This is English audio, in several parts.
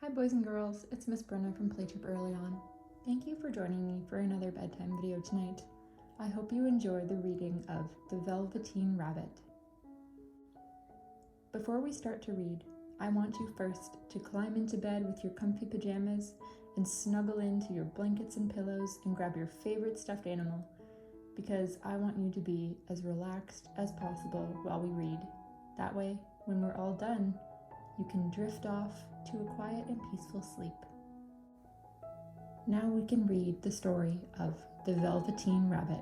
Hi boys and girls, it's Miss Brynna from Playtrip Early On. Thank you for joining me for another bedtime video tonight. I hope you enjoy the reading of The Velveteen Rabbit. Before we start to read, I want you first to climb into bed with your comfy pajamas and snuggle into your blankets and pillows and grab your favorite stuffed animal, because I want you to be as relaxed as possible while we read. That way, when we're all done, you can drift off to a quiet and peaceful sleep. Now we can read the story of The Velveteen Rabbit.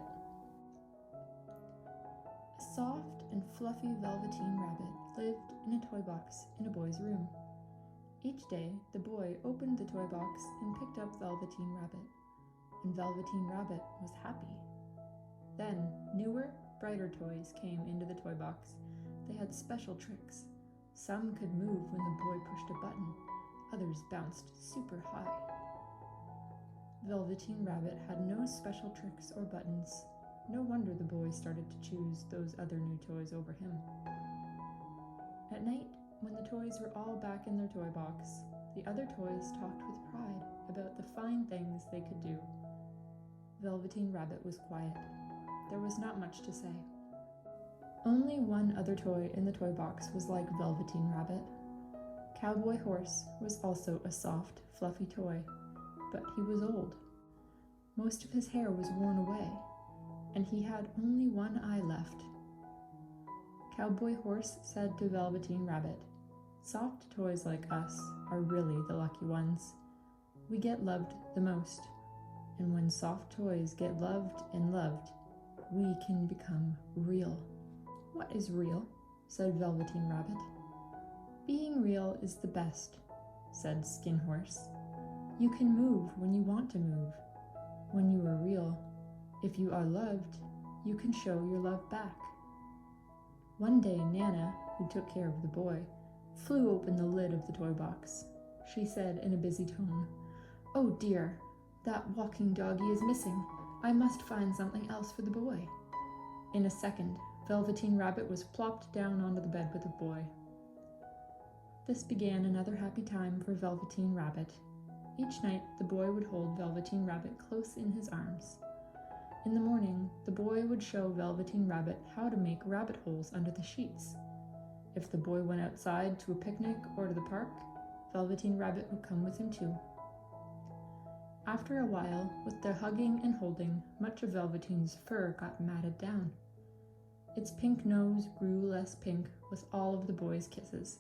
A soft and fluffy velveteen rabbit lived in a toy box in a boy's room. Each day, the boy opened the toy box and picked up Velveteen Rabbit, and Velveteen Rabbit was happy. Then, newer, brighter toys came into the toy box. They had special tricks. Some could move when the boy pushed a button, others bounced super high. Velveteen Rabbit had no special tricks or buttons. No wonder the boy started to choose those other new toys over him. At night, when the toys were all back in their toy box, the other toys talked with pride about the fine things they could do. Velveteen Rabbit was quiet. There was not much to say. Only one other toy in the toy box was like Velveteen Rabbit. Cowboy Horse was also a soft, fluffy toy, but he was old. Most of his hair was worn away, and he had only one eye left. Cowboy Horse said to Velveteen Rabbit, "Soft toys like us are really the lucky ones. We get loved the most, and when soft toys get loved and loved, we can become real." "What is real?" said Velveteen Rabbit. "Being real is the best," said Skin Horse. "You can move when you want to move. When you are real, if you are loved, you can show your love back." One day, Nana, who took care of the boy, flew open the lid of the toy box. She said in a busy tone, "Oh dear, that walking doggy is missing. I must find something else for the boy." In a second, Velveteen Rabbit was plopped down onto the bed with the boy. This began another happy time for Velveteen Rabbit. Each night, the boy would hold Velveteen Rabbit close in his arms. In the morning, the boy would show Velveteen Rabbit how to make rabbit holes under the sheets. If the boy went outside to a picnic or to the park, Velveteen Rabbit would come with him too. After a while, with their hugging and holding, much of Velveteen's fur got matted down. Its pink nose grew less pink with all of the boy's kisses.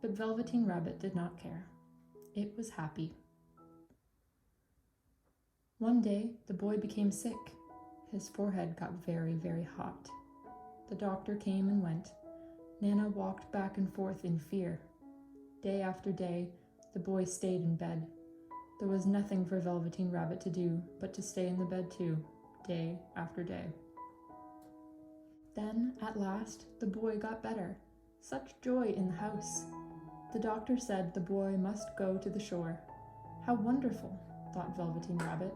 But Velveteen Rabbit did not care. It was happy. One day, the boy became sick. His forehead got very, very hot. The doctor came and went. Nana walked back and forth in fear. Day after day, the boy stayed in bed. There was nothing for Velveteen Rabbit to do but to stay in the bed too, day after day. Then, at last, the boy got better. Such joy in the house. The doctor said the boy must go to the shore. How wonderful, thought Velveteen Rabbit.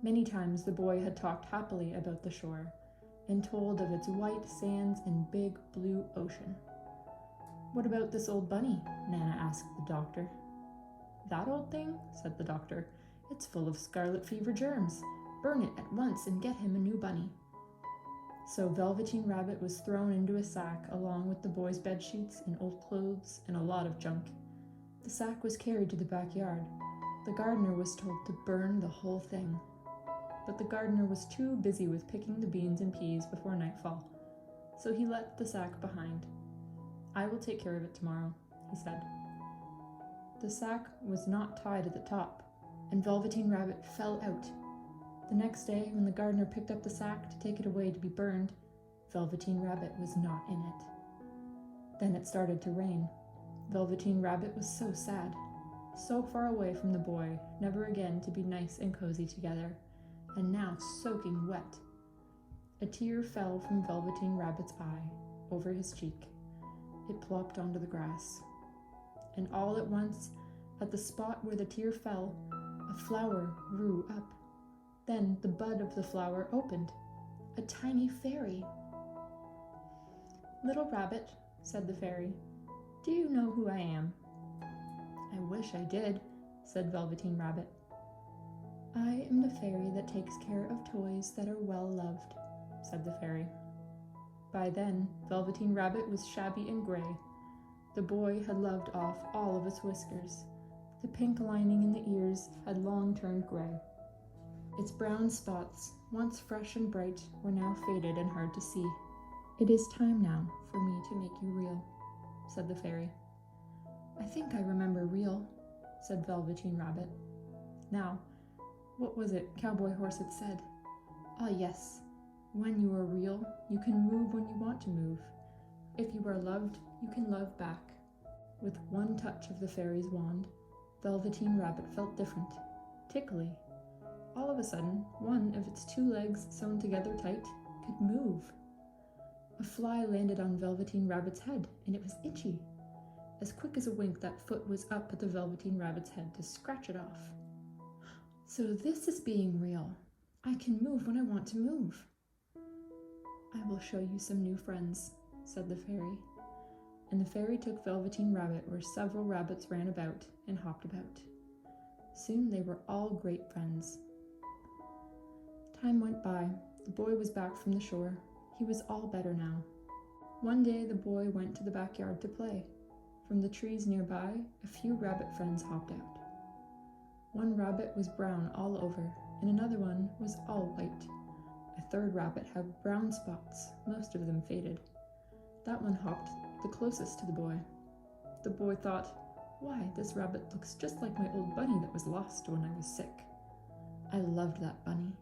Many times the boy had talked happily about the shore and told of its white sands and big blue ocean. "What about this old bunny?" Nana asked the doctor. "That old thing?" said the doctor. "It's full of scarlet fever germs. Burn it at once and get him a new bunny." So Velveteen Rabbit was thrown into a sack along with the boy's bedsheets and old clothes and a lot of junk. The sack was carried to the backyard. The gardener was told to burn the whole thing. But the gardener was too busy with picking the beans and peas before nightfall, so he left the sack behind. "I will take care of it tomorrow," he said. The sack was not tied at the top, and Velveteen Rabbit fell out. The next day, when the gardener picked up the sack to take it away to be burned, Velveteen Rabbit was not in it. Then it started to rain. Velveteen Rabbit was so sad, so far away from the boy, never again to be nice and cozy together, and now soaking wet. A tear fell from Velveteen Rabbit's eye, over his cheek. It plopped onto the grass. And all at once, at the spot where the tear fell, a flower grew up. Then the bud of the flower opened. A tiny fairy. "Little rabbit," said the fairy, "do you know who I am?" I wish I did, said Velveteen Rabbit. I am the fairy that takes care of toys that are well loved, said the fairy. By then, Velveteen Rabbit was shabby and gray. The boy had loved off all of his whiskers. The pink lining in the ears had long turned gray. Its brown spots, once fresh and bright, were now faded and hard to see. It is time now for me to make you real, said the fairy. I think I remember real, said Velveteen Rabbit. Now, what was it Cowboy Horse had said? Ah, yes. When you are real, you can move when you want to move. If you are loved, you can love back. With one touch of the fairy's wand, Velveteen Rabbit felt different, tickly. All of a sudden, one of its 2 legs sewn together tight could move. A fly landed on Velveteen Rabbit's head, and it was itchy. As quick as a wink, that foot was up at the Velveteen Rabbit's head to scratch it off. So this is being real. I can move when I want to move. I will show you some new friends, said the fairy. And the fairy took Velveteen Rabbit where several rabbits ran about and hopped about. Soon they were all great friends. Time went by. The boy was back from the shore. He was all better now. One day the boy went to the backyard to play. From the trees nearby, a few rabbit friends hopped out. One rabbit was brown all over, and another one was all white. A third rabbit had brown spots, most of them faded. That one hopped the closest to the boy. The boy thought, why, this rabbit looks just like my old bunny that was lost when I was sick. I loved that bunny.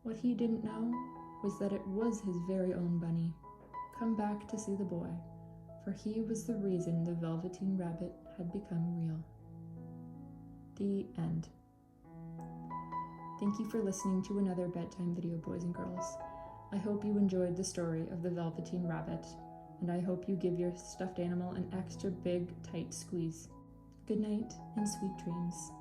What he didn't know was that it was his very own bunny, come back to see the boy, for he was the reason the Velveteen Rabbit had become real. The end. Thank you for listening to another bedtime video, boys and girls. I hope you enjoyed the story of the Velveteen Rabbit, and I hope you give your stuffed animal an extra big, tight squeeze. Good night and sweet dreams.